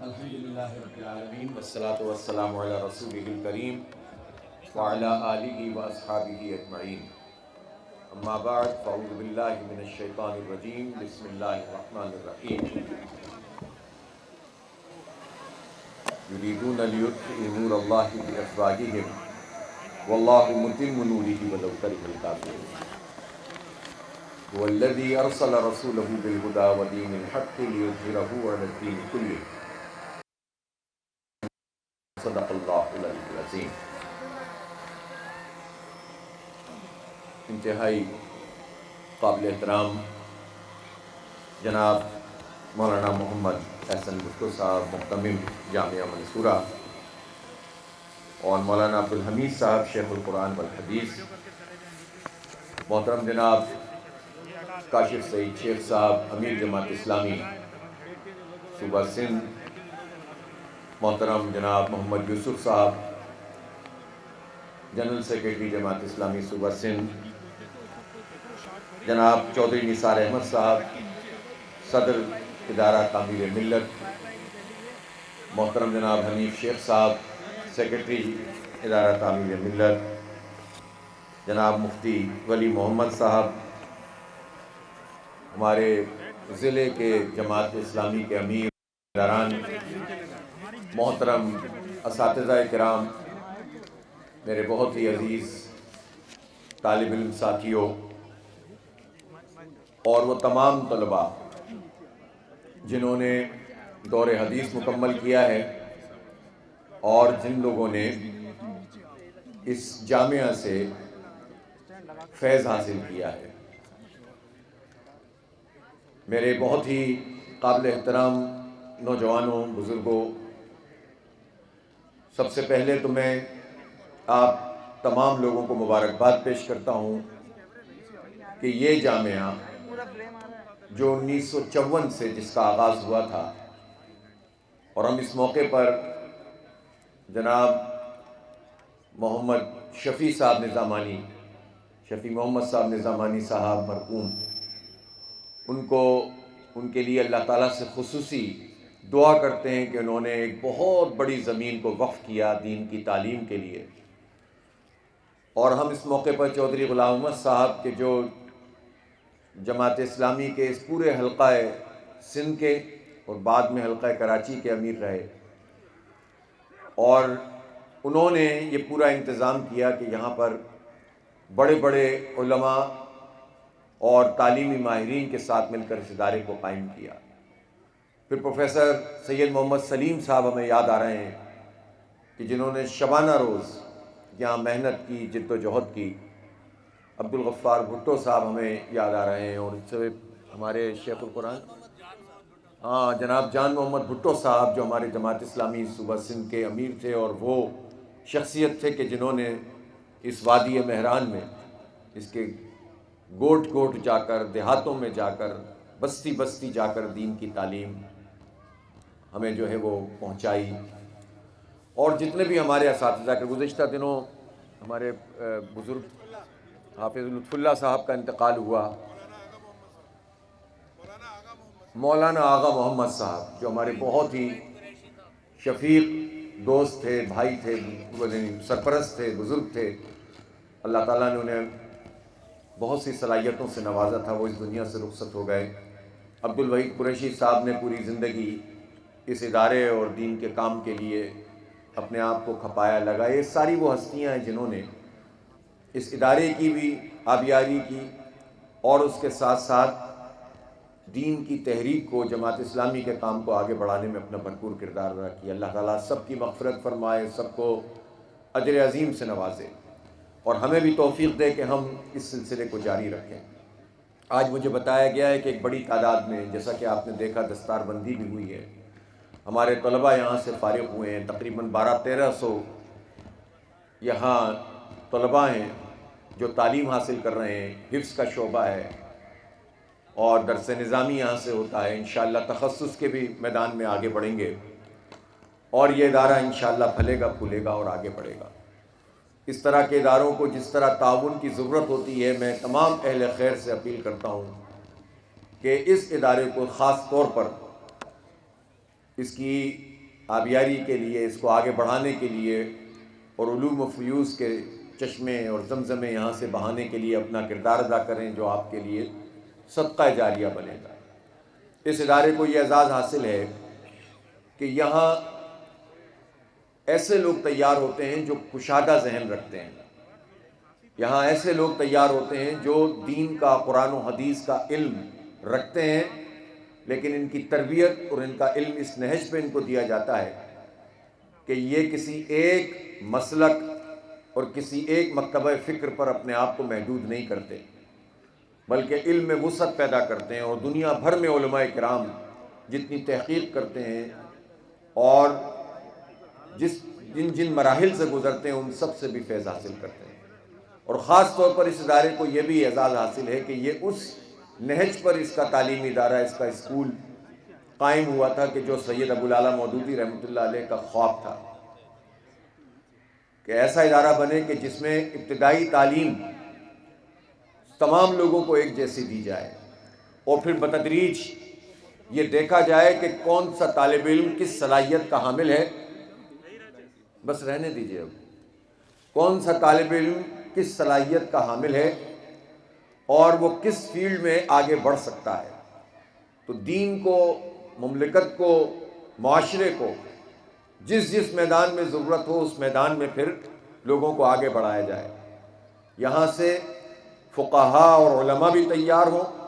الحمدللہ رب العالمین والصلاة والسلام علی رسولہ الکریم وعلی آلہ واصحابہ اجمعین اما بعد فاعوذ باللہ من الشیطان الرجیم بسم اللہ الرحمن الرحیم یریدون لیطفئوا نور اللہ بافواہہم واللہ متم نورہ ولو کرہ الکافرون هو الذی ارسل رسولہ بالہدی ودین الحق لیظہرہ علی الدین کلہ صدق اللہ العلی العظیم۔ انتہائی قابل احترام جناب مولانا محمد احسن بھٹو صاحب محتمم جامعہ منصورہ اور مولانا عبدالحمید صاحب شیخ القرآن والحدیث، محترم جناب کاشف سعید شیخ صاحب امیر جماعت اسلامی صوبہ سندھ، محترم جناب محمد یوسف صاحب جنرل سیکرٹری جماعت اسلامی صوبہ سندھ، جناب چودھری نثار احمد صاحب صدر ادارہ تعمیر ملت، محترم جناب حنیف شیخ صاحب سیکرٹری ادارہ تعمیر ملت، جناب مفتی ولی محمد صاحب ہمارے ضلع کے جماعت اسلامی کے امیر اداران، محترم اساتذہ کرام، میرے بہت ہی عزیز طالب علم ساتھیوں اور وہ تمام طلباء جنہوں نے دور حدیث مکمل کیا ہے اور جن لوگوں نے اس جامعہ سے فیض حاصل کیا ہے، میرے بہت ہی قابل احترام نوجوانوں، بزرگوں، سب سے پہلے تو میں آپ تمام لوگوں کو مبارکباد پیش کرتا ہوں کہ یہ جامعہ جو 1954 سے جس کا آغاز ہوا تھا، اور ہم اس موقع پر جناب محمد شفیع صاحب نظامانی، شفیع محمد صاحب نظامانی صاحب مرحوم، ان کے لیے اللہ تعالیٰ سے خصوصی دعا کرتے ہیں کہ انہوں نے ایک بہت بڑی زمین کو وقف کیا دین کی تعلیم کے لیے، اور ہم اس موقع پر چودھری غلام احمد صاحب کے جو جماعت اسلامی کے اس پورے حلقہ سندھ کے اور بعد میں حلقہ کراچی کے امیر رہے، اور انہوں نے یہ پورا انتظام کیا کہ یہاں پر بڑے بڑے علماء اور تعلیمی ماہرین کے ساتھ مل کر اس ادارے کو قائم کیا۔ پھر پروفیسر سید محمد سلیم صاحب ہمیں یاد آ رہے ہیں کہ جنہوں نے شبانہ روز یہاں محنت کی، جد و جہد کی۔ عبدالغفار بھٹو صاحب ہمیں یاد آ رہے ہیں، اور اس سے ہمارے شیخ القرآن جناب جان محمد بھٹو صاحب جو ہمارے جماعت اسلامی صوبہ سندھ کے امیر تھے، اور وہ شخصیت تھے کہ جنہوں نے اس وادی مہران میں اس کے گوٹ گوٹ جا کر، دیہاتوں میں جا کر، بستی بستی جا کر دین کی تعلیم ہمیں جو ہے وہ پہنچائی۔ اور جتنے بھی ہمارے اساتذہ کے گزشتہ دنوں ہمارے بزرگ حافظ لطف اللہ صاحب کا انتقال ہوا، مولانا آغا محمد صاحب جو ہمارے بہت ہی شفیق دوست تھے، بھائی تھے، سرپرست تھے، بزرگ تھے، اللہ تعالیٰ نے انہیں بہت سی صلاحیتوں سے نوازا تھا، وہ اس دنیا سے رخصت ہو گئے۔ عبدالوحید قریشی صاحب نے پوری زندگی اس ادارے اور دین کے کام کے لیے اپنے آپ کو کھپایا، لگایا۔ یہ ساری وہ ہستیاں ہیں جنہوں نے اس ادارے کی بھی آبیاری کی اور اس کے ساتھ ساتھ دین کی تحریک کو، جماعت اسلامی کے کام کو آگے بڑھانے میں اپنا بھرپور کردار ادا کیا۔ اللہ تعالیٰ سب کی مغفرت فرمائے، سب کو اجر عظیم سے نوازے، اور ہمیں بھی توفیق دے کہ ہم اس سلسلے کو جاری رکھیں۔ آج مجھے بتایا گیا ہے کہ ایک بڑی تعداد میں، جیسا کہ آپ نے دیکھا دستار بندی بھی ہوئی ہے، ہمارے طلباء یہاں سے فارغ ہوئے ہیں، تقریباً 1200-1300 یہاں طلباء ہیں جو تعلیم حاصل کر رہے ہیں، حفظ کا شعبہ ہے اور درس نظامی یہاں سے ہوتا ہے۔ انشاءاللہ تخصص کے بھی میدان میں آگے بڑھیں گے، اور یہ ادارہ انشاءاللہ پھلے گا، پھولے گا اور آگے بڑھے گا۔ اس طرح کے اداروں کو جس طرح تعاون کی ضرورت ہوتی ہے، میں تمام اہل خیر سے اپیل کرتا ہوں کہ اس ادارے کو خاص طور پر اس کی آبیاری کے لیے، اس کو آگے بڑھانے کے لیے اور علوم و فیوز کے چشمے اور زمزمیں یہاں سے بہانے کے لیے اپنا کردار ادا کریں، جو آپ کے لیے صدقہ جاریہ بنے گا۔ اس ادارے کو یہ اعزاز حاصل ہے کہ یہاں ایسے لوگ تیار ہوتے ہیں جو کشادہ ذہن رکھتے ہیں، یہاں ایسے لوگ تیار ہوتے ہیں جو دین کا، قرآن و حدیث کا علم رکھتے ہیں، لیکن ان کی تربیت اور ان کا علم اس نہج پہ ان کو دیا جاتا ہے کہ یہ کسی ایک مسلک اور کسی ایک مکتبہ فکر پر اپنے آپ کو محدود نہیں کرتے، بلکہ علم میں وسعت پیدا کرتے ہیں، اور دنیا بھر میں علماء کرام جتنی تحقیق کرتے ہیں اور جن مراحل سے گزرتے ہیں ان سب سے بھی فیض حاصل کرتے ہیں۔ اور خاص طور پر اس ادارے کو یہ بھی اعزاز حاصل ہے کہ یہ اس نہج پر اس کا تعلیمی ادارہ، اس کا اسکول قائم ہوا تھا کہ جو سید ابو الاعلیٰ مودودی رحمۃ اللہ علیہ کا خواب تھا، کہ ایسا ادارہ بنے کہ جس میں ابتدائی تعلیم تمام لوگوں کو ایک جیسی دی جائے، اور پھر بتدریج یہ دیکھا جائے کہ کون سا طالب علم کس صلاحیت کا حامل ہے، بس رہنے دیجیے، اب کون سا طالب علم کس صلاحیت کا حامل ہے اور وہ کس فیلڈ میں آگے بڑھ سکتا ہے۔ تو دین کو، مملکت کو، معاشرے کو جس میدان میں ضرورت ہو اس میدان میں پھر لوگوں کو آگے بڑھایا جائے۔ یہاں سے فقہاء اور علماء بھی تیار ہوں،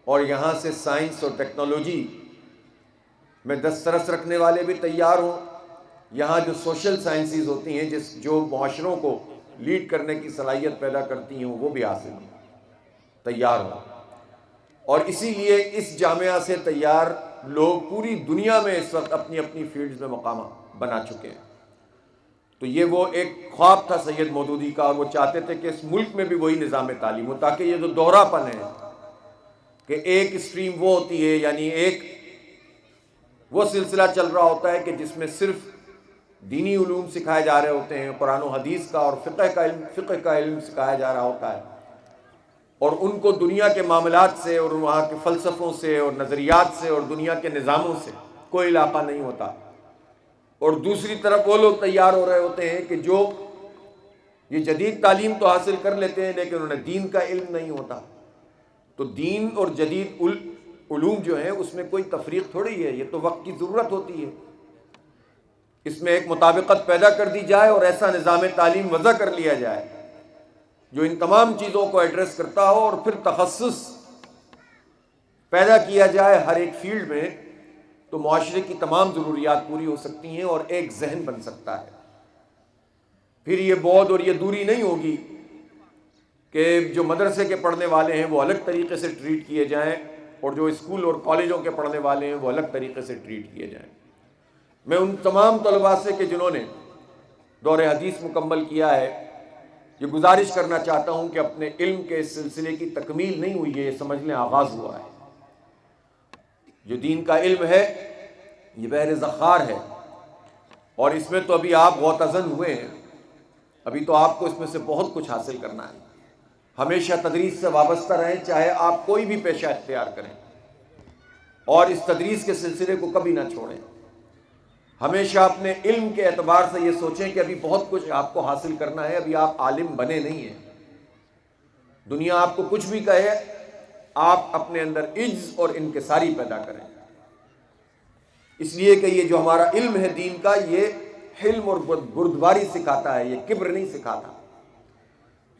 اور یہاں سے سائنس اور ٹیکنالوجی میں دسترس رکھنے والے بھی تیار ہوں، یہاں جو سوشل سائنسز ہوتی ہیں جو معاشروں کو لیڈ کرنے کی صلاحیت پیدا کرتی ہیں وہ بھی حاصل ہوں، تیار ہوں۔ اور اسی لیے اس جامعہ سے تیار لوگ پوری دنیا میں اس وقت اپنی اپنی فیلڈز میں مقام بنا چکے ہیں۔ تو یہ وہ ایک خواب تھا سید مودودی کا، اور وہ چاہتے تھے کہ اس ملک میں بھی وہی نظام تعلیم ہو، تاکہ یہ جو دوہرا پن ہے کہ ایک اسٹریم وہ ہوتی ہے، یعنی ایک وہ سلسلہ چل رہا ہوتا ہے کہ جس میں صرف دینی علوم سکھائے جا رہے ہوتے ہیں، قرآن و حدیث کا اور فقہ کا علم سکھایا جا رہا ہوتا ہے، اور ان کو دنیا کے معاملات سے اور وہاں کے فلسفوں سے اور نظریات سے اور دنیا کے نظاموں سے کوئی علاقہ نہیں ہوتا۔ اور دوسری طرف وہ لوگ تیار ہو رہے ہوتے ہیں کہ جو یہ جدید تعلیم تو حاصل کر لیتے ہیں لیکن انہیں دین کا علم نہیں ہوتا۔ تو دین اور جدید علوم جو ہیں اس میں کوئی تفریق تھوڑی ہے، یہ تو وقت کی ضرورت ہوتی ہے، اس میں ایک مطابقت پیدا کر دی جائے اور ایسا نظام تعلیم وضع کر لیا جائے جو ان تمام چیزوں کو ایڈریس کرتا ہو، اور پھر تخصص پیدا کیا جائے ہر ایک فیلڈ میں، تو معاشرے کی تمام ضروریات پوری ہو سکتی ہیں اور ایک ذہن بن سکتا ہے۔ پھر یہ بعد اور یہ دوری نہیں ہوگی کہ جو مدرسے کے پڑھنے والے ہیں وہ الگ طریقے سے ٹریٹ کیے جائیں اور جو اسکول اور کالجوں کے پڑھنے والے ہیں وہ الگ طریقے سے ٹریٹ کیے جائیں۔ میں ان تمام طلباء سے کہ جنہوں نے دور حدیث مکمل کیا ہے یہ گزارش کرنا چاہتا ہوں کہ اپنے علم کے اس سلسلے کی تکمیل نہیں ہوئی ہے، یہ سمجھ لیں آغاز ہوا ہے۔ جو دین کا علم ہے یہ بحر ذخار ہے، اور اس میں تو ابھی آپ غوطہ-زن ہوئے ہیں، ابھی تو آپ کو اس میں سے بہت کچھ حاصل کرنا ہے۔ ہمیشہ تدریس سے وابستہ رہیں، چاہے آپ کوئی بھی پیشہ اختیار کریں، اور اس تدریس کے سلسلے کو کبھی نہ چھوڑیں۔ ہمیشہ اپنے علم کے اعتبار سے یہ سوچیں کہ ابھی بہت کچھ آپ کو حاصل کرنا ہے، ابھی آپ عالم بنے نہیں ہیں۔ دنیا آپ کو کچھ بھی کہے، آپ اپنے اندر عجز اور انکساری پیدا کریں، اس لیے کہ یہ جو ہمارا علم ہے دین کا، یہ حلم اور بردباری سکھاتا ہے، یہ کبر نہیں سکھاتا۔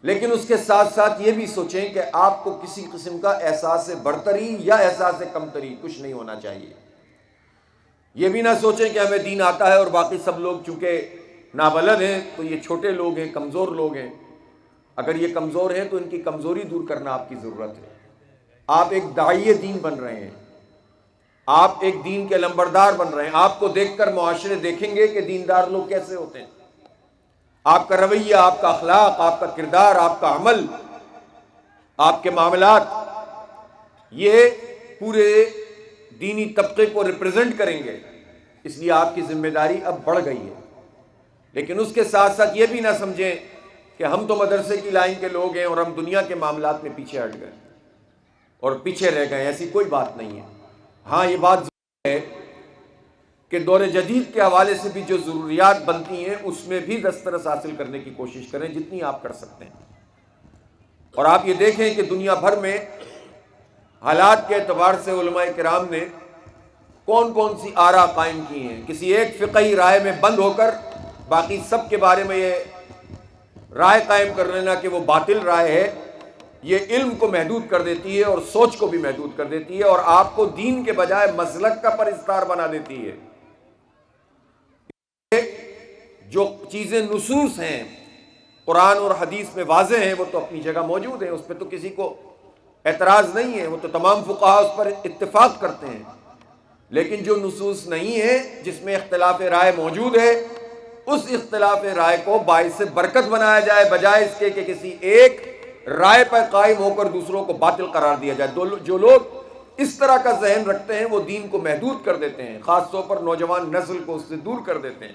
لیکن اس کے ساتھ ساتھ یہ بھی سوچیں کہ آپ کو کسی قسم کا احساس برتری یا احساس کمتری کچھ نہیں ہونا چاہیے۔ یہ بھی نہ سوچیں کہ ہمیں دین آتا ہے اور باقی سب لوگ چونکہ نابلد ہیں تو یہ چھوٹے لوگ ہیں، کمزور لوگ ہیں۔ اگر یہ کمزور ہیں تو ان کی کمزوری دور کرنا آپ کی ضرورت ہے۔ آپ ایک داعی دین بن رہے ہیں، آپ ایک دین کے لمبردار بن رہے ہیں۔ آپ کو دیکھ کر معاشرے دیکھیں گے کہ دیندار لوگ کیسے ہوتے ہیں۔ آپ کا رویہ، آپ کا اخلاق، آپ کا کردار، آپ کا عمل، آپ کے معاملات، یہ پورے دینی طبقے کو ریپرزینٹ کریں گے، اس لیے آپ کی ذمہ داری اب بڑھ گئی ہے۔ لیکن اس کے ساتھ ساتھ یہ بھی نہ سمجھیں کہ ہم تو مدرسے کی لائن کے لوگ ہیں اور ہم دنیا کے معاملات میں پیچھے ہٹ گئے اور پیچھے رہ گئے، ایسی کوئی بات نہیں ہے۔ ہاں یہ بات ضرور ہے کہ دور جدید کے حوالے سے بھی جو ضروریات بنتی ہیں اس میں بھی دسترس حاصل کرنے کی کوشش کریں جتنی آپ کر سکتے ہیں۔ اور آپ یہ دیکھیں کہ دنیا بھر میں حالات کے اعتبار سے علماء کرام نے کون کون سی آراء قائم کی ہیں۔ کسی ایک فقہی رائے میں بند ہو کر باقی سب کے بارے میں یہ رائے قائم کر لینا کہ وہ باطل رائے ہے، یہ علم کو محدود کر دیتی ہے اور سوچ کو بھی محدود کر دیتی ہے، اور آپ کو دین کے بجائے مسلک کا پرستار بنا دیتی ہے۔ جو چیزیں نصوص ہیں قرآن اور حدیث میں واضح ہیں وہ تو اپنی جگہ موجود ہیں، اس پہ تو کسی کو اعتراض نہیں ہے، وہ تو تمام فقہاء اس پر اتفاق کرتے ہیں۔ لیکن جو نصوص نہیں ہے، جس میں اختلاف رائے موجود ہے، اس اختلاف رائے کو باعث برکت بنایا جائے، بجائے اس کے کہ کسی ایک رائے پر قائم ہو کر دوسروں کو باطل قرار دیا جائے۔ جو لوگ اس طرح کا ذہن رکھتے ہیں وہ دین کو محدود کر دیتے ہیں، خاص طور پر نوجوان نسل کو اس سے دور کر دیتے ہیں،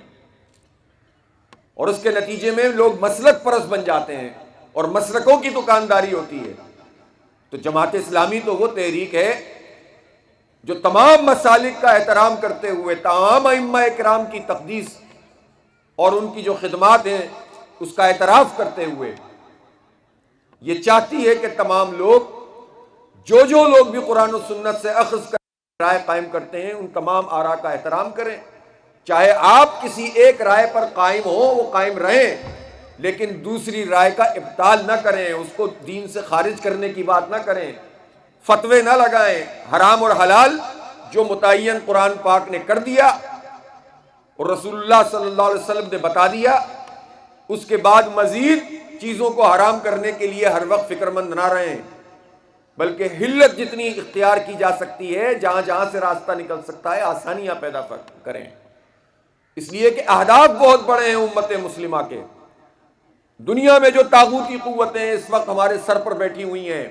اور اس کے نتیجے میں لوگ مسلک پرست بن جاتے ہیں اور مسلکوں کی دکانداری ہوتی ہے۔ تو جماعت اسلامی تو وہ تحریک ہے جو تمام مسالک کا احترام کرتے ہوئے، تمام ائمہ کرام کی تقدیس اور ان کی جو خدمات ہیں اس کا اعتراف کرتے ہوئے یہ چاہتی ہے کہ تمام لوگ جو لوگ بھی قرآن و سنت سے اخذ کر رائے قائم کرتے ہیں ان تمام آراء کا احترام کریں، چاہے آپ کسی ایک رائے پر قائم ہوں وہ قائم رہیں، لیکن دوسری رائے کا ابطال نہ کریں، اس کو دین سے خارج کرنے کی بات نہ کریں، فتوے نہ لگائیں۔ حرام اور حلال جو متعین قرآن پاک نے کر دیا اور رسول اللہ صلی اللہ علیہ وسلم نے بتا دیا، اس کے بعد مزید چیزوں کو حرام کرنے کے لیے ہر وقت فکر مند نہ رہیں، بلکہ حلت جتنی اختیار کی جا سکتی ہے، جہاں جہاں سے راستہ نکل سکتا ہے آسانیاں پیدا کریں، اس لیے کہ اہداف بہت بڑے ہیں امت مسلمہ کے۔ دنیا میں جو طاغوتی قوتیں اس وقت ہمارے سر پر بیٹھی ہوئی ہیں،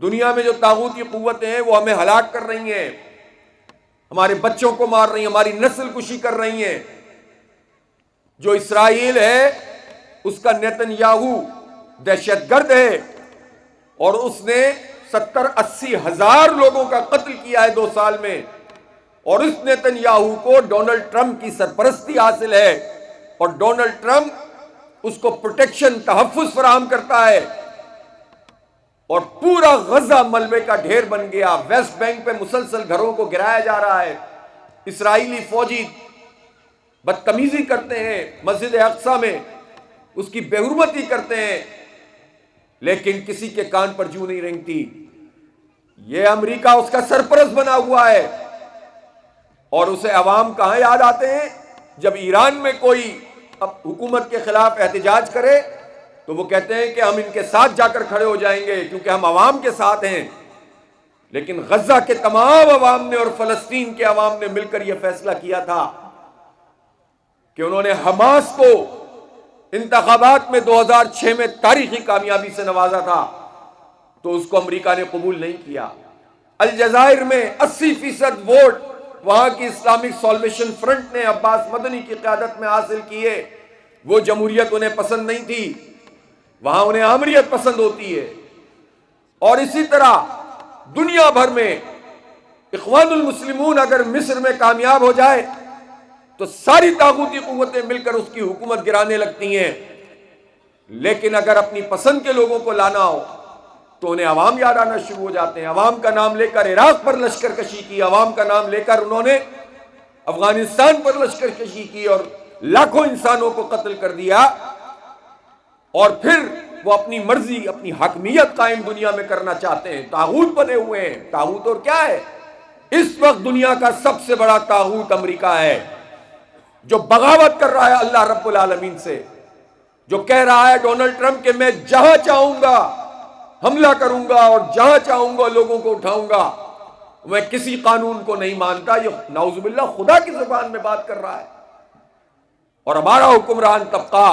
دنیا میں جو طاغوتی قوتیں ہیں وہ ہمیں ہلاک کر رہی ہیں، ہمارے بچوں کو مار رہی ہیں، ہماری نسل کشی کر رہی ہیں۔ جو اسرائیل ہے اس کا نیتن یاہو دہشت گرد ہے، اور اس نے 70-80 ہزار لوگوں کا قتل کیا ہے 2 سال میں، اور اس نیتن یاہو کو ڈونلڈ ٹرمپ کی سرپرستی حاصل ہے، اور ڈونلڈ ٹرمپ اس کو پروٹیکشن، تحفظ فراہم کرتا ہے، اور پورا غزہ ملبے کا ڈھیر بن گیا۔ ویسٹ بینک پہ مسلسل گھروں کو گرایا جا رہا ہے، اسرائیلی فوجی بدتمیزی کرتے ہیں مسجد اقصی میں، اس کی بے حرمتی کرتے ہیں، لیکن کسی کے کان پر جوں نہیں رینگتی۔ یہ امریکہ اس کا سرپرست بنا ہوا ہے، اور اسے عوام کہاں یاد آتے ہیں؟ جب ایران میں کوئی حکومت کے خلاف احتجاج کرے تو وہ کہتے ہیں کہ ہم ان کے ساتھ جا کر کھڑے ہو جائیں گے کیونکہ ہم عوام کے ساتھ ہیں۔ لیکن غزہ کے تمام عوام نے اور فلسطین کے عوام نے مل کر یہ فیصلہ کیا تھا کہ انہوں نے حماس کو انتخابات میں 2006 میں تاریخی کامیابی سے نوازا تھا، تو اس کو امریکہ نے قبول نہیں کیا۔ الجزائر میں 80% ووٹ وہاں کی اسلامک سالویشن فرنٹ نے عباس مدنی کی قیادت میں حاصل کیے، وہ جمہوریت انہیں پسند نہیں تھی، وہاں انہیں آمریت پسند ہوتی ہے۔ اور اسی طرح دنیا بھر میں اخوان المسلمون اگر مصر میں کامیاب ہو جائے تو ساری طاغوتی قوتیں مل کر اس کی حکومت گرانے لگتی ہیں، لیکن اگر اپنی پسند کے لوگوں کو لانا ہو تو انہیں عوام یاد آنا شروع ہو جاتے ہیں۔ عوام کا نام لے کر عراق پر لشکر کشی کی، عوام کا نام لے کر انہوں نے افغانستان پر لشکر کشی کی اور لاکھوں انسانوں کو قتل کر دیا، اور پھر وہ اپنی مرضی، اپنی حاکمیت قائم دنیا میں کرنا چاہتے ہیں، طاغوت بنے ہوئے ہیں۔ طاغوت اور کیا ہے؟ اس وقت دنیا کا سب سے بڑا طاغوت امریکہ ہے، جو بغاوت کر رہا ہے اللہ رب العالمین سے، جو کہہ رہا ہے ڈونلڈ ٹرمپ کہ میں جہاں چاہوں گا حملہ کروں گا اور جہاں چاہوں گا لوگوں کو اٹھاؤں گا، میں کسی قانون کو نہیں مانتا۔ یہ نعوذ باللہ خدا کی زبان میں بات کر رہا ہے، اور ہمارا حکمران طبقہ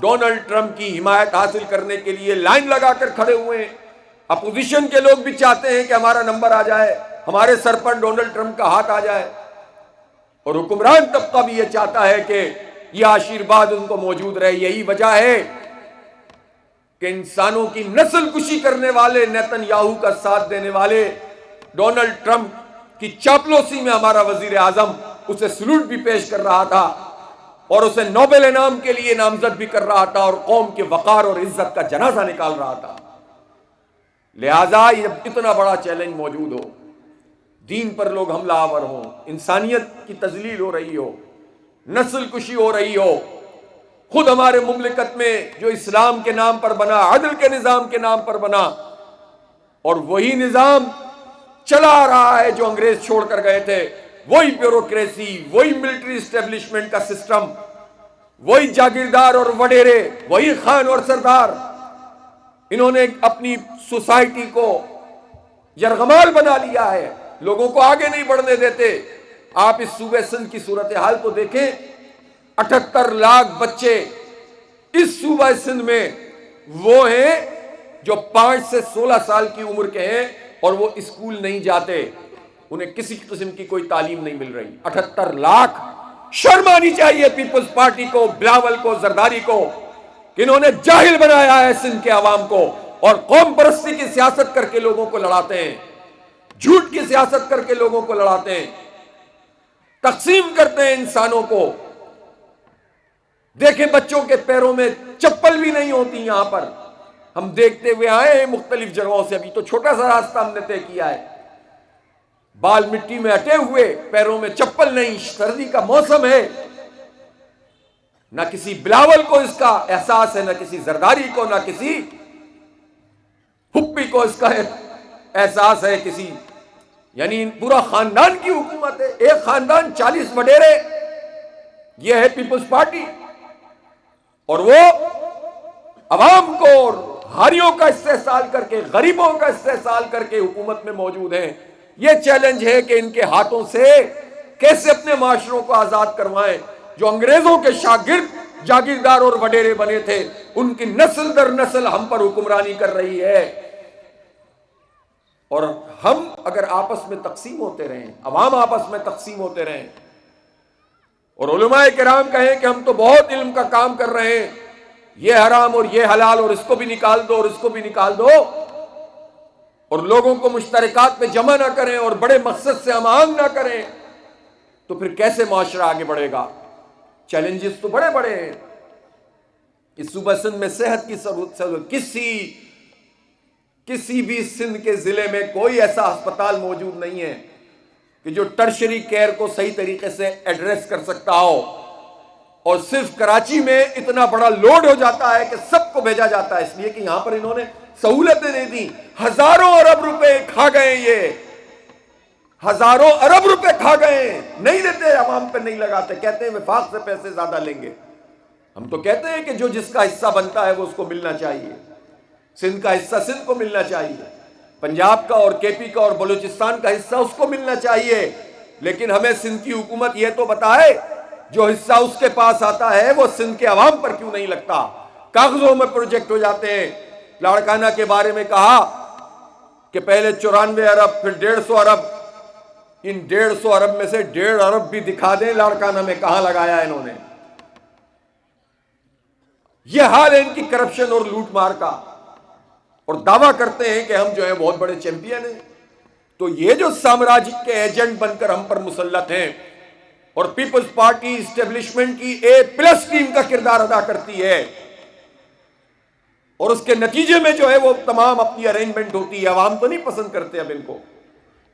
ڈونلڈ ٹرمپ کی حمایت حاصل کرنے کے لیے لائن لگا کر کھڑے ہوئے ہیں۔ اپوزیشن کے لوگ بھی چاہتے ہیں کہ ہمارا نمبر آ جائے، ہمارے سر پر ڈونلڈ ٹرمپ کا ہاتھ آ جائے، اور حکمران طبقہ بھی یہ چاہتا ہے کہ یہ آشیرواد ان کو موجود رہے۔ یہی وجہ ہے کہ انسانوں کی نسل کشی کرنے والے نیتن یاہو کا ساتھ دینے والے ڈونلڈ ٹرمپ کی چاپلوسی میں ہمارا وزیر اعظم اسے سلوٹ بھی پیش کر رہا تھا اور اسے نوبل انعام کے لیے نامزد بھی کر رہا تھا اور قوم کے وقار اور عزت کا جنازہ نکال رہا تھا۔ لہذا یہ اتنا بڑا چیلنج موجود ہو، دین پر لوگ حملہ آور ہوں، انسانیت کی تذلیل ہو رہی ہو، نسل کشی ہو رہی ہو، خود ہمارے مملکت میں جو اسلام کے نام پر بنا، عدل کے نظام کے نام پر بنا، اور وہی نظام چلا آ رہا ہے جو انگریز چھوڑ کر گئے تھے، وہی بیوروکریسی، وہی ملٹری اسٹیبلشمنٹ کا سسٹم، وہی جاگیردار اور وڈیرے، وہی خان اور سردار، انہوں نے اپنی سوسائٹی کو یرغمال بنا لیا ہے، لوگوں کو آگے نہیں بڑھنے دیتے۔ آپ اس صوبہ سندھ کی صورتحال تو دیکھیں، 78 لاکھ بچے اس صوبہ سندھ میں وہ ہیں جو 5 سے 16 سال کی عمر کے ہیں اور وہ اسکول نہیں جاتے، انہیں کسی قسم کی کوئی تعلیم نہیں مل رہی۔ 78 لاکھ! شرم آنی چاہیے پیپلز پارٹی کو، بلاول کو، زرداری کو، کہ انہوں نے جاہل بنایا ہے سندھ کے عوام کو اور قوم پرستی کی سیاست کر کے لوگوں کو لڑاتے ہیں، جھوٹ کی سیاست کر کے لوگوں کو لڑاتے ہیں، تقسیم کرتے ہیں انسانوں کو۔ دیکھیں بچوں کے پیروں میں چپل بھی نہیں ہوتی، یہاں پر ہم دیکھتے ہوئے آئے ہیں مختلف جگہوں سے، ابھی تو چھوٹا سا راستہ ہم نے طے کیا ہے، بال مٹی میں اٹے ہوئے، پیروں میں چپل نہیں، سردی کا موسم ہے، نہ کسی بلاول کو اس کا احساس ہے، نہ کسی زرداری کو، نہ کسی ہپی کو اس کا احساس ہے، کسی یعنی پورا خاندان کی حکومت ہے، ایک خاندان 40 وڈیرے، یہ ہے پیپلز پارٹی، اور وہ عوام کو اور ہاریوں کا استحصال کر کے، غریبوں کا استحصال کر کے حکومت میں موجود ہیں۔ یہ چیلنج ہے کہ ان کے ہاتھوں سے کیسے اپنے معاشروں کو آزاد کروائیں۔ جو انگریزوں کے شاگرد جاگیردار اور وڈیرے بنے تھے، ان کی نسل در نسل ہم پر حکمرانی کر رہی ہے، اور ہم اگر آپس میں تقسیم ہوتے رہیں، عوام آپس میں تقسیم ہوتے رہیں، اور علماء کرام کہیں کہ ہم تو بہت علم کا کام کر رہے ہیں، یہ حرام اور یہ حلال اور اس کو بھی نکال دو اور اس کو بھی نکال دو، اور لوگوں کو مشترکات میں جمع نہ کریں اور بڑے مقصد سے ہم آہنگ نہ کریں، تو پھر کیسے معاشرہ آگے بڑھے گا؟ چیلنجز تو بڑے بڑے ہیں۔ اس صوبہ سندھ میں صحت کی ضرورت، کسی بھی سندھ کے ضلع میں کوئی ایسا ہسپتال موجود نہیں ہے کہ جو ٹرشری کیئر کو صحیح طریقے سے ایڈریس کر سکتا ہو، اور صرف کراچی میں اتنا بڑا لوڈ ہو جاتا ہے کہ سب کو بھیجا جاتا ہے، اس لیے کہ یہاں پر انہوں نے سہولتیں نہیں دی۔ ہزاروں ارب روپے کھا گئے، یہ ہزاروں ارب روپے کھا گئے، نہیں دیتے، عوام پہ نہیں لگاتے، کہتے ہیں وفاق سے پیسے زیادہ لیں گے۔ ہم تو کہتے ہیں کہ جو جس کا حصہ بنتا ہے وہ اس کو ملنا چاہیے، سندھ کا حصہ سندھ کو ملنا چاہیے، پنجاب کا اور کے پی کا اور بلوچستان کا حصہ اس کو ملنا چاہیے، لیکن ہمیں سندھ کی حکومت یہ تو بتائے جو حصہ اس کے پاس آتا ہے وہ سندھ کے عوام پر کیوں نہیں لگتا؟ کاغذوں میں پروجیکٹ ہو جاتے ہیں۔ لاڑکانہ کے بارے میں کہا کہ پہلے 94 ارب پھر 150 ارب، ان 150 ارب میں سے 1.5 ارب بھی دکھا دیں لاڑکانہ میں کہاں لگایا ہے انہوں نے۔ یہ حال ہے ان کی کرپشن اور لوٹ مار کا، اور دعویٰ کرتے ہیں کہ ہم جو ہیں بہت بڑے چیمپئن ہیں۔ تو یہ جو سامراج کے ایجنٹ بن کر ہم پر مسلط ہیں، اور پیپلز پارٹی اسٹیبلشمنٹ کی A+ ٹیم کا کردار ادا کرتی ہے، اور اس کے نتیجے میں جو ہے وہ تمام اپنی ارینجمنٹ ہوتی ہے۔ عوام تو نہیں پسند کرتے اب ان کو،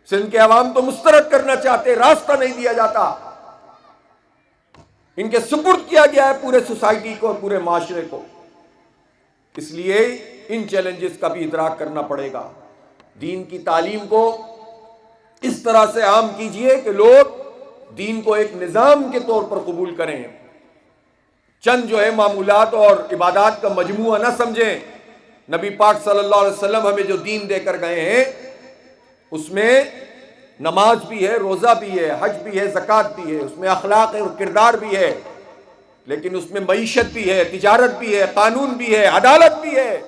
سندھ کے عوام تو مسترد کرنا چاہتے، راستہ نہیں دیا جاتا، ان کے سپرد کیا گیا ہے پورے سوسائٹی کو اور پورے معاشرے کو۔ اس لیے ان چیلنجز کا بھی ادراک کرنا پڑے گا۔ دین کی تعلیم کو اس طرح سے عام کیجئے کہ لوگ دین کو ایک نظام کے طور پر قبول کریں، چند جو ہے معمولات اور عبادات کا مجموعہ نہ سمجھیں۔ نبی پاک صلی اللہ علیہ وسلم ہمیں جو دین دے کر گئے ہیں اس میں نماز بھی ہے، روزہ بھی ہے، حج بھی ہے، زکوٰۃ بھی ہے، اس میں اخلاق اور کردار بھی ہے، لیکن اس میں معیشت بھی ہے، تجارت بھی ہے، قانون بھی ہے، عدالت بھی ہے،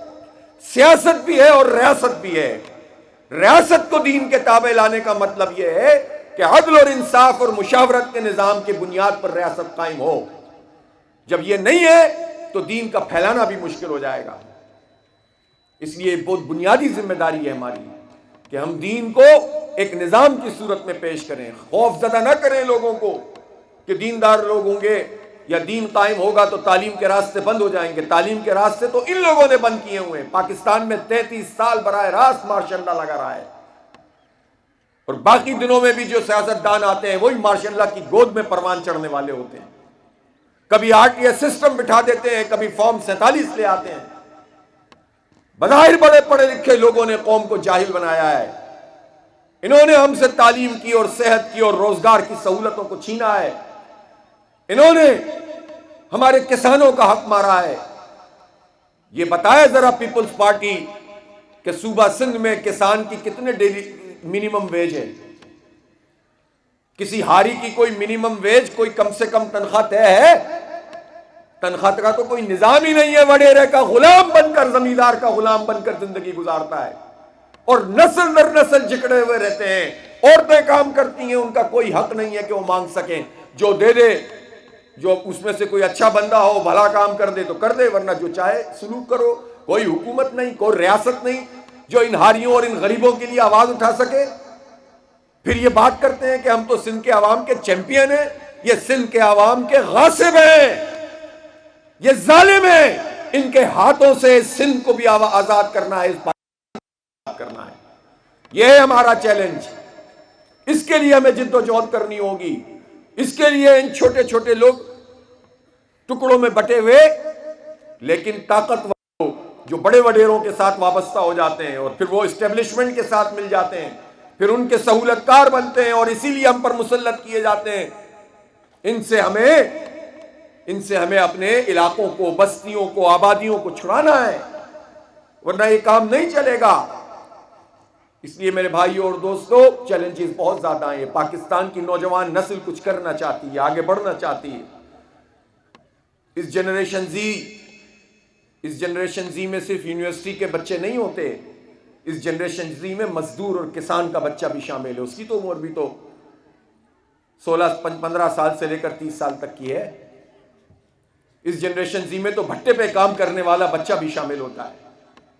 سیاست بھی ہے اور ریاست بھی ہے۔ ریاست کو دین کے تابع لانے کا مطلب یہ ہے کہ عدل اور انصاف اور مشاورت کے نظام کی بنیاد پر ریاست قائم ہو۔ جب یہ نہیں ہے تو دین کا پھیلانا بھی مشکل ہو جائے گا۔ اس لیے بہت بنیادی ذمہ داری ہے ہماری کہ ہم دین کو ایک نظام کی صورت میں پیش کریں، خوف زدہ نہ کریں لوگوں کو کہ دیندار لوگ ہوں گے یا دین قائم ہوگا تو تعلیم کے راستے بند ہو جائیں گے۔ تعلیم کے راستے تو ان لوگوں نے بند کیے ہوئے ہیں۔ پاکستان میں 33 سال براہ راست ماشاء اللہ لگا رہا ہے، اور باقی دنوں میں بھی جو سیاستدان آتے ہیں وہی ماشاء اللہ کی گود میں پروان چڑھنے والے ہوتے ہیں۔ کبھی RTI سسٹم بٹھا دیتے ہیں، کبھی فارم 47 لے آتے ہیں۔ بظاہر بڑے پڑھے لکھے لوگوں نے قوم کو جاہل بنایا ہے۔ انہوں نے ہم سے تعلیم کی اور صحت کی اور روزگار کی سہولتوں کو چھینا ہے۔ انہوں نے ہمارے کسانوں کا حق مارا ہے۔ یہ بتائے ذرا پیپلز پارٹی کہ صوبہ سندھ میں کسان کی کتنے ڈیلی منیمم ویج ہے؟ کسی ہاری کی کوئی منیمم ویج، کوئی کم سے کم تنخواہ طے ہے؟ تنخواہ کا تو کوئی نظام ہی نہیں ہے۔ وڈیرے کا غلام بن کر، زمیندار کا غلام بن کر زندگی گزارتا ہے، اور نسل در نسل جکڑے ہوئے رہتے ہیں۔ عورتیں کام کرتی ہیں، ان کا کوئی حق نہیں ہے کہ وہ مانگ سکیں۔ جو دے دے، جو اس میں سے کوئی اچھا بندہ ہو، بھلا کام کر دے تو کر دے، ورنہ جو چاہے سلوک کرو۔ کوئی حکومت نہیں، کوئی ریاست نہیں جو ان ہاریوں اور ان غریبوں کے لیے آواز اٹھا سکے۔ پھر یہ بات کرتے ہیں کہ ہم تو سندھ کے عوام کے چیمپئن ہیں۔ یہ سندھ کے عوام کے غاصب ہیں، یہ ظالم ہیں۔ ان کے ہاتھوں سے سندھ کو بھی آزاد کرنا ہے، اس بات کرنا ہے۔ یہ ہے ہمارا چیلنج۔ اس کے لیے ہمیں جد و جہد کرنی ہوگی۔ اس کے لیے ان چھوٹے چھوٹے لوگ ٹکڑوں میں بٹے ہوئے لیکن طاقتور جو بڑے وڈیروں کے ساتھ وابستہ ہو جاتے ہیں، اور پھر وہ اسٹیبلشمنٹ کے ساتھ مل جاتے ہیں، پھر ان کے سہولت کار بنتے ہیں، اور اسی لیے ہم پر مسلط کیے جاتے ہیں۔ ان سے ہمیں اپنے علاقوں کو، بستیوں کو، آبادیوں کو چھڑانا ہے، ورنہ یہ کام نہیں چلے گا۔ اس لیے میرے بھائیوں اور دوستوں، چیلنجز بہت زیادہ ہیں۔ پاکستان کی نوجوان نسل کچھ کرنا چاہتی ہے، آگے بڑھنا چاہتی ہے۔ اس جنریشن زی میں صرف یونیورسٹی کے بچے نہیں ہوتے، اس جنریشن زی میں مزدور اور کسان کا بچہ بھی شامل ہے۔ اس کی تو عمر بھی تو 15 سال سے لے کر 30 سال تک کی ہے۔ اس جنریشن زی میں تو بھٹے پہ کام کرنے والا بچہ بھی شامل ہوتا ہے۔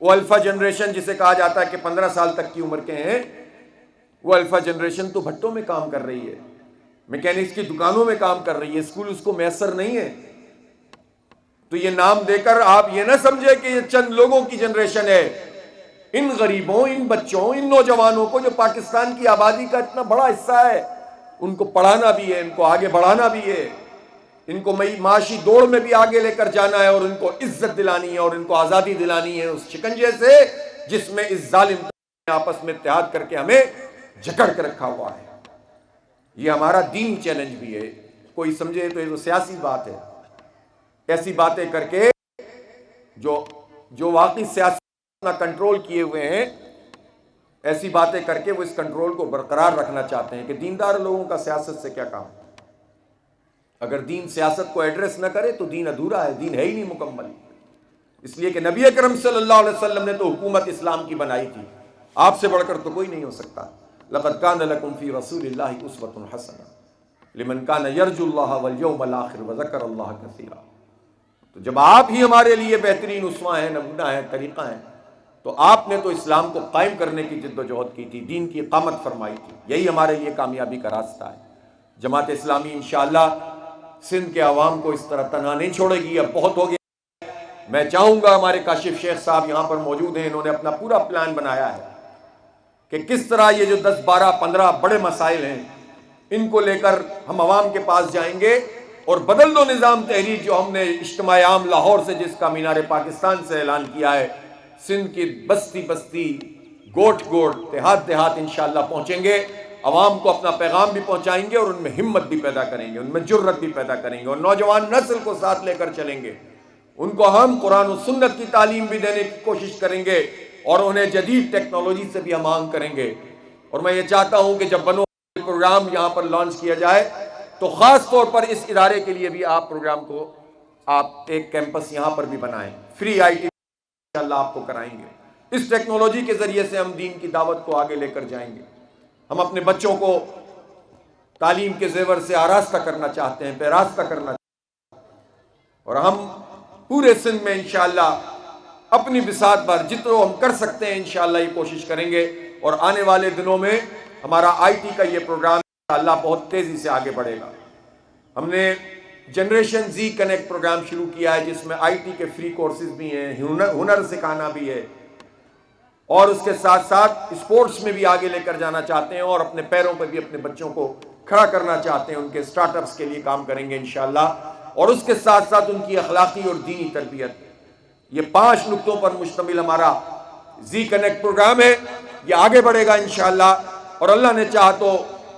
وہ الفا جنریشن جسے کہا جاتا ہے کہ 15 سال تک کی عمر کے ہیں، وہ الفا جنریشن تو بھٹوں میں کام کر رہی ہے، میکینکس کی دکانوں میں کام کر رہی ہے، اسکول اس کو میسر نہیں ہے۔ تو یہ نام دے کر آپ یہ نہ سمجھے کہ یہ چند لوگوں کی جنریشن ہے۔ ان غریبوں، ان بچوں، ان نوجوانوں کو جو پاکستان کی آبادی کا اتنا بڑا حصہ ہے، ان کو پڑھانا بھی ہے، ان کو آگے بڑھانا بھی ہے، ان کو معاشی دوڑ میں بھی آگے لے کر جانا ہے، اور ان کو عزت دلانی ہے، اور ان کو آزادی دلانی ہے اس شکنجے سے جس میں اس ظالم نے آپس میں اتحاد کر کے ہمیں جکڑ کے رکھا ہوا ہے۔ یہ ہمارا دینی چیلنج بھی ہے۔ کوئی سمجھے تو یہ تو سیاسی بات ہے۔ ایسی باتیں کر کے جو واقعی سیاست اپنا کنٹرول کیے ہوئے ہیں، ایسی باتیں کر کے وہ اس کنٹرول کو برقرار رکھنا چاہتے ہیں کہ دیندار لوگوں کا سیاست سے کیا کام۔ اگر دین سیاست کو ایڈریس نہ کرے تو دین ادھورا ہے، دین ہے ہی نہیں مکمل۔ اس لیے کہ نبی اکرم صلی اللہ علیہ وسلم نے تو حکومت اسلام کی بنائی تھی، آپ سے بڑھ کر تو کوئی نہیں ہو سکتا۔ لقد کان لکم فی رسول اللہ اسوۃ حسنہ لمن کان یرجو اللہ والیوم الآخر وذکر اللہ کثیرا۔ تو جب آپ ہی ہمارے لیے بہترین اسوہ ہیں، نمونہ ہیں، طریقہ ہیں، تو آپ نے تو اسلام کو قائم کرنے کی جد و جہد کی تھی، دین کی اقامت فرمائی تھی۔ یہی ہمارے لیے کامیابی کا راستہ ہے۔ جماعت اسلامی انشاءاللہ سندھ کے عوام کو اس طرح تنہا نہیں چھوڑے گی۔ اب بہت ہو گیا۔ میں چاہوں گا ہمارے کاشف شیخ صاحب یہاں پر موجود ہیں، انہوں نے اپنا پورا پلان بنایا ہے کہ کس طرح یہ جو 10 12 15 بڑے مسائل ہیں ان کو لے کر ہم عوام کے پاس جائیں گے، اور بدل دو نظام تحریر جو ہم نے اجتماع عام لاہور سے جس کا مینار پاکستان سے اعلان کیا ہے، سندھ کی بستی بستی، گوٹ گوٹ، دیہات دیہات انشاءاللہ پہنچیں گے، عوام کو اپنا پیغام بھی پہنچائیں گے، اور ان میں ہمت بھی پیدا کریں گے، ان میں جرت بھی پیدا کریں گے، اور نوجوان نسل کو ساتھ لے کر چلیں گے۔ ان کو ہم قرآن و سنت کی تعلیم بھی دینے کی کوشش کریں گے، اور انہیں جدید ٹیکنالوجی سے بھی ہم آہنگ کریں گے۔ اور میں یہ چاہتا ہوں کہ جب بنو پروگرام یہاں پر لانچ کیا جائے تو خاص طور پر اس ادارے کے لیے بھی آپ پروگرام کو آپ ایک کیمپس یہاں پر بھی بنائیں، فری IT انشاءاللہ آپ کو کرائیں گے۔ اس ٹیکنالوجی کے ذریعے سے ہم دین کی دعوت کو آگے لے کر جائیں گے۔ ہم اپنے بچوں کو تعلیم کے زیور سے آراستہ کرنا چاہتے ہیں، پیراستہ کرنا چاہتے ہیں، اور ہم پورے سندھ میں انشاءاللہ اپنی بساط پر جتنا ہم کر سکتے ہیں انشاءاللہ یہ کوشش کریں گے اور آنے والے دنوں میں ہمارا آئی ٹی کا یہ پروگرام اللہ بہت تیزی سے آگے بڑھے گا۔ ہم نے جنریشن زی کنیکٹ پروگرام شروع کیا ہے، جس میں آئی ٹی کے فری کورسز بھی ہیں، ہنر سکھانا بھی ہے، اور اس کے ساتھ ساتھ اسپورٹس میں بھی آگے لے کر جانا چاہتے ہیں، اور اپنے پیروں پہ بھی اپنے بچوں کو کھڑا کرنا چاہتے ہیں۔ ان کے سٹارٹ اپس کے لیے کام کریں گے انشاءاللہ، اور اس کے ساتھ ساتھ ان کی اخلاقی اور دینی تربیت۔ یہ 5 نقطوں پر مشتمل ہمارا زی کنیکٹ پروگرام ہے، یہ آگے بڑھے گا انشاءاللہ، اور اللہ نے چاہا تو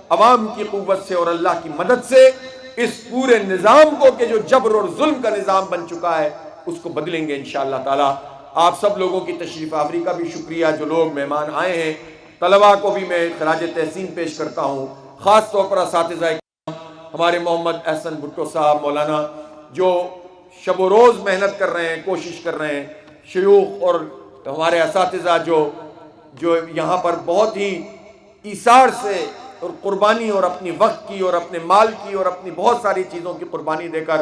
عوام کی قوت سے اور اللہ کی مدد سے اس پورے نظام کو کہ جو جبر اور ظلم کا نظام بن چکا ہے اس کو بدلیں گے انشاءاللہ تعالی۔ آپ سب لوگوں کی تشریف آوری کا بھی شکریہ، جو لوگ مہمان آئے ہیں، طلباء کو بھی میں خراج تحسین پیش کرتا ہوں، خاص طور پر اساتذہ ہمارے محمد احسن بھٹو صاحب مولانا جو شب و روز محنت کر رہے ہیں، کوشش کر رہے ہیں، شیوخ اور ہمارے اساتذہ جو یہاں پر بہت ہی ایثار سے اور قربانی اور اپنی وقت کی اور اپنے مال کی اور اپنی بہت ساری چیزوں کی قربانی دے کر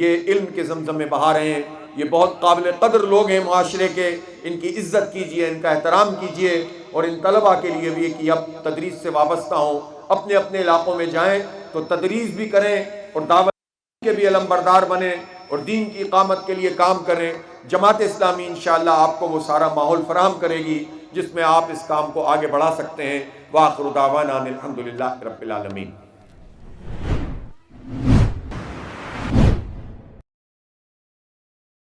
یہ علم کے زمزم میں بہا رہے ہیں۔ یہ بہت قابل قدر لوگ ہیں معاشرے کے، ان کی عزت کیجئے، ان کا احترام کیجئے، اور ان طلباء کے لیے بھی کہ اب تدریس سے وابستہ ہوں، اپنے اپنے علاقوں میں جائیں تو تدریس بھی کریں اور دعوت کے بھی علم بردار بنیں اور دین کی اقامت کے لیے کام کریں۔ جماعت اسلامی انشاءاللہ آپ کو وہ سارا ماحول فراہم کرے گی جس میں آپ اس کام کو آگے بڑھا سکتے ہیں۔ وآخر دعوانا الحمدللہ رب العالمین۔